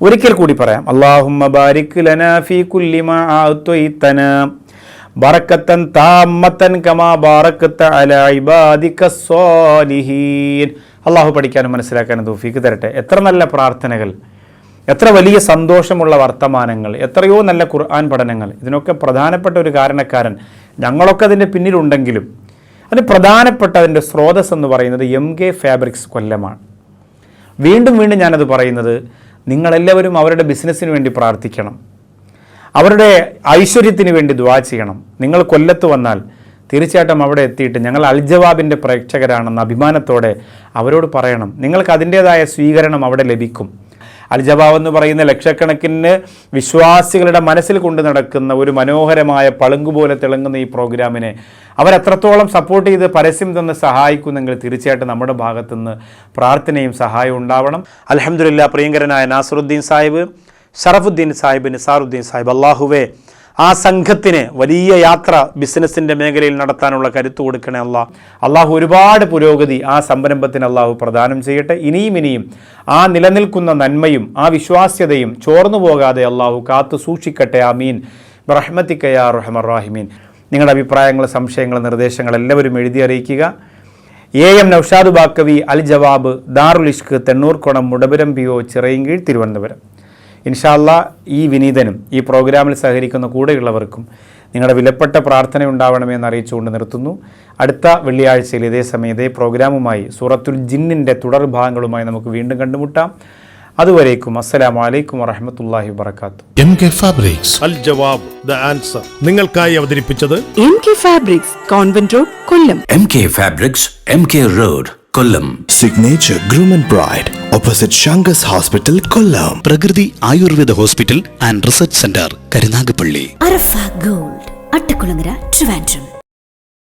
ഒരിക്കൽ കൂടി പറയാം. അല്ലാഹുമ്മ ബാരിക് ലനാ ഫീ കുല്ലി മാ അഅ്തൈതനാ ബറക്കത്തൻ താമ്മത്തൻ കമാ ബാറക്ത അലാ ഇബാദിക സ്വാലിഹീൻ. അള്ളാഹു പഠിക്കാനും മനസ്സിലാക്കാനും തൗഫീക്ക് തരട്ടെ. എത്ര നല്ല പ്രാർത്ഥനകൾ, എത്ര വലിയ സന്തോഷമുള്ള വർത്തമാനങ്ങൾ, എത്രയോ നല്ല ഖുർആൻ പഠനങ്ങൾ. ഇതിനൊക്കെ പ്രധാനപ്പെട്ട ഒരു കാരണക്കാരൻ ഞങ്ങളൊക്കെ അതിൻ്റെ പിന്നിലുണ്ടെങ്കിലും അതിന് പ്രധാനപ്പെട്ട അതിൻ്റെ സ്രോതസ് എന്ന് പറയുന്നത് MK ഫാബ്രിക്സ് കൊല്ലമാണ്. വീണ്ടും ഞാനത് പറയുന്നത്, നിങ്ങളെല്ലാവരും അവരുടെ ബിസിനസ്സിന് വേണ്ടി പ്രാർത്ഥിക്കണം, അവരുടെ ഐശ്വര്യത്തിന് വേണ്ടി ദുആ ചെയ്യണം. നിങ്ങൾ കൊല്ലത്ത് വന്നാൽ തീർച്ചയായിട്ടും അവിടെ എത്തിയിട്ട് ഞങ്ങൾ അൽജവാബിൻ്റെ പ്രേക്ഷകരാണെന്ന അഭിമാനത്തോടെ അവരോട് പറയണം. നിങ്ങൾക്ക് അതിൻ്റേതായ സ്വീകരണം അവിടെ ലഭിക്കും. അൽജവാബ് എന്ന് പറയുന്ന ലക്ഷക്കണക്കിന് വിശ്വാസികളുടെ മനസ്സിൽ കൊണ്ട് നടക്കുന്ന ഒരു മനോഹരമായ പളുങ്കുപോലെ തിളങ്ങുന്ന ഈ പ്രോഗ്രാമിനെ അവരെത്രത്തോളം സപ്പോർട്ട് ചെയ്ത് പരസ്യം തന്ന് സഹായിക്കുന്നെങ്കിൽ തീർച്ചയായിട്ടും നമ്മുടെ ഭാഗത്തുനിന്ന് പ്രാർത്ഥനയും സഹായവും ഉണ്ടാവണം. അൽഹംദുലില്ലാ, പ്രിയങ്കരനായ നാസറുദ്ദീൻ സാഹിബ്, ഷറഫുദ്ദീൻ സാഹിബ്, നിസാറുദ്ദീൻ സാഹിബ്, അള്ളാഹുവേ ആ സംഘത്തിന് വലിയ യാത്ര ബിസിനസ്സിൻ്റെ മേഖലയിൽ നടത്താനുള്ള കരുത്ത് കൊടുക്കണേ അള്ളാഹു ഒരുപാട് പുരോഗതി ആ സംരംഭത്തിന് അള്ളാഹു പ്രദാനം ചെയ്യട്ടെ. ഇനിയും ആ നിലനിൽക്കുന്ന നന്മയും ആ വിശ്വാസ്യതയും ചോർന്നു പോകാതെ അള്ളാഹു കാത്തു സൂക്ഷിക്കട്ടെ. ആമീൻ ബിറഹ്മതിക യാ അർഹമർ റഹീമീൻ. നിങ്ങളുടെ അഭിപ്രായങ്ങൾ, സംശയങ്ങൾ, നിർദ്ദേശങ്ങൾ എല്ലാവരും എഴുതി അറിയിക്കുക. AM Naushad Baqavi, Al Jawab, Darul Ishq, തെണ്ണൂർക്കുളം, Mudapuram PO, Chirayinkeezhu, Thiruvananthapuram. ഇൻഷാ അല്ലാഹ് ഈ വിനീതനും ഈ പ്രോഗ്രാമിൽ സഹകരിക്കുന്ന കൂടെയുള്ളവർക്കും നിങ്ങളുടെ വിലപ്പെട്ട പ്രാർത്ഥന ഉണ്ടാവണമെന്ന് അറിയിച്ചുകൊണ്ട് നിർത്തുന്നു. അടുത്ത വെള്ളിയാഴ്ചയിൽ ഇതേ സമയം ഇതേ പ്രോഗ്രാമുമായി സൂറത്തുൽ ജിന്നിൻ്റെ തുടർ ഭാഗങ്ങളുമായി നമുക്ക് വീണ്ടും കണ്ടുമുട്ടാം. അതുവരേക്കും അസ്സലാമു അലൈക്കും വറഹ്മത്തുള്ളാഹി വബറകാതുഹു. MK ഫാബ്രിക്സ്, അൽ ജവാബ്, ദ ആൻസർ നിങ്ങൾക്കായി അവതരിപ്പിച്ചത് MK fabrics, convent road, Kollam. MK fabrics, MK road, Kollam. Signature Groom and Bride, opposite Shangas Hospital, Kollam. Prakriti Ayurveda hospital and research centre, Karunagappally. Arafa gold, Attakulangara, Trivandrum.